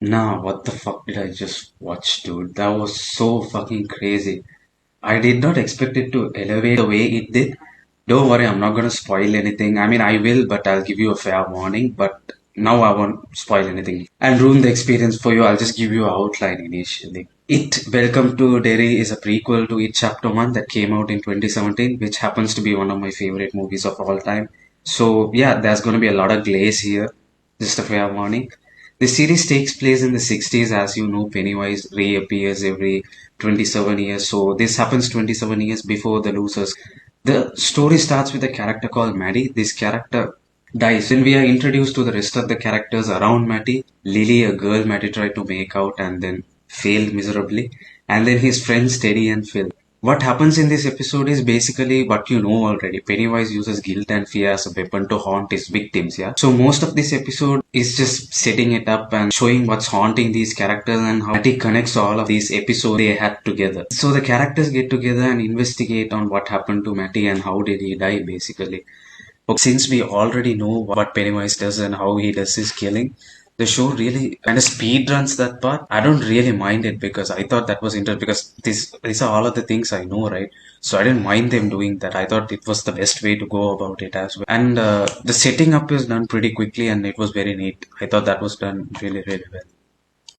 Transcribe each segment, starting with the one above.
Nah, what the fuck did I just watch, dude? That was so fucking crazy. I did not expect it to elevate the way it did. Don't worry, I'm not gonna spoil anything. I mean, I will, but I'll give you a fair warning. But now I won't spoil anything and ruin the experience for you. I'll just give you an outline initially. Welcome to Derry is a prequel to It Chapter 1 that came out in 2017, which happens to be one of my favorite movies of all time. So, yeah, there's gonna be a lot of glaze here. Just a fair warning. The series takes place in the 60s. As you know, Pennywise reappears every 27 years. So this happens 27 years before the losers. The story starts with a character called Maddie. This character dies. Then we are introduced to the rest of the characters around Matty. Lily, a girl Matty tried to make out and then failed miserably. And then his friends Teddy and Phil. What happens in this episode is basically what you know already. Pennywise uses guilt and fear as a weapon to haunt his victims, yeah? So most of this episode is just setting it up and showing what's haunting these characters and how it connects all of these episodes they had together. So the characters get together and investigate on what happened to Matty and how did he die, basically. But since we already know what Pennywise does and how he does his killing, the show really kind of speed runs that part. I don't really mind it because I thought that was interesting because these are all of the things I know, right? So I didn't mind them doing that. I thought it was the best way to go about it as well. And the setting up is done pretty quickly and it was very neat. I thought that was done really, really well.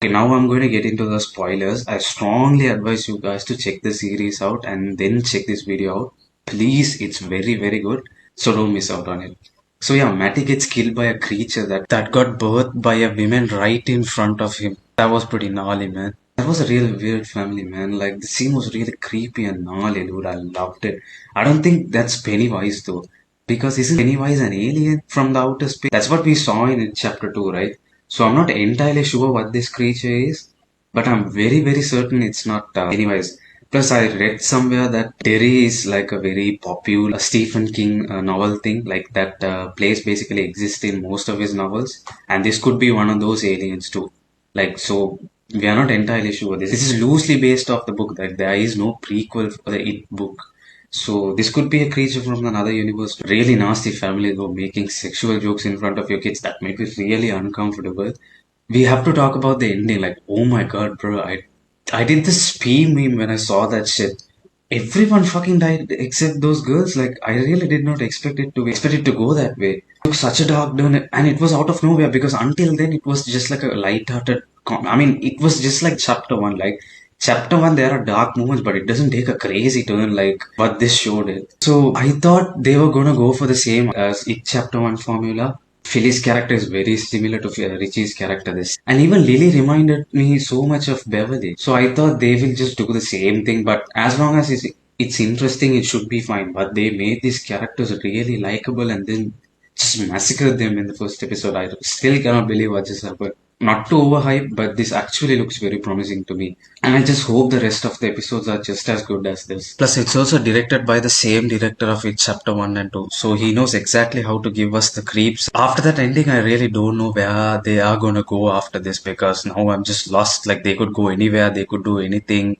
Okay, now I'm going to get into the spoilers. I strongly advise you guys to check the series out and then check this video out. Please, it's very, very good. So don't miss out on it. So yeah, Matty gets killed by a creature that got birthed by a woman right in front of him. That was pretty gnarly, man. That was a real weird family, man. Like the scene was really creepy and gnarly, dude. I loved it. I don't think that's Pennywise though. Because isn't Pennywise an alien from the outer space? That's what we saw in chapter 2, right? So I'm not entirely sure what this creature is, but I'm very, very certain it's not Pennywise. Plus, I read somewhere that Derry is like a very popular Stephen King novel thing, like that place basically exists in most of his novels, and this could be one of those aliens too. Like, so we are not entirely sure. This is loosely based off the book. That there is no prequel for the It book. So this could be a creature from another universe. Really nasty family though, making sexual jokes in front of your kids. That made me really uncomfortable. We have to talk about the ending. Like, oh my god, bro, I did this spee meme when I saw that shit. Everyone fucking died except those girls. Like, I really did not expect it to go that way. It took such a dark turn, and it was out of nowhere because until then it was just like a light-hearted. I mean, it was just like chapter one. Like chapter one, there are dark moments, but it doesn't take a crazy turn like what this show did. So I thought they were gonna go for the same as it chapter one formula. Philly's character is very similar to Richie's character this. And even Lily reminded me so much of Beverly. So I thought they will just do the same thing, but as long as it's interesting, it should be fine. But they made these characters really likable and then just massacred them in the first episode. I still cannot believe what just happened. Not to overhype, but this actually looks very promising to me. And I just hope the rest of the episodes are just as good as this. Plus, it's also directed by the same director of it, Chapter 1 and 2. So he knows exactly how to give us the creeps. After that ending, I really don't know where they are gonna go after this because now I'm just lost. Like, they could go anywhere, they could do anything.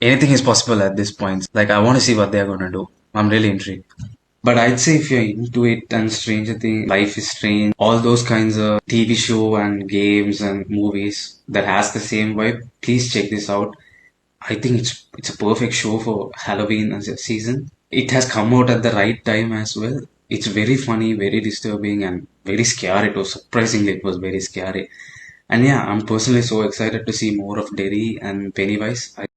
Anything is possible at this point. Like, I want to see what they're gonna do. I'm really intrigued. But I'd say if you're into it and Stranger Things, Life is Strange, all those kinds of TV show and games and movies that has the same vibe, please check this out. I think it's a perfect show for Halloween as a season. It has come out at the right time as well. It's very funny, very disturbing, and very scary. It was surprisingly it was very scary. And yeah, I'm personally so excited to see more of Derry and Pennywise.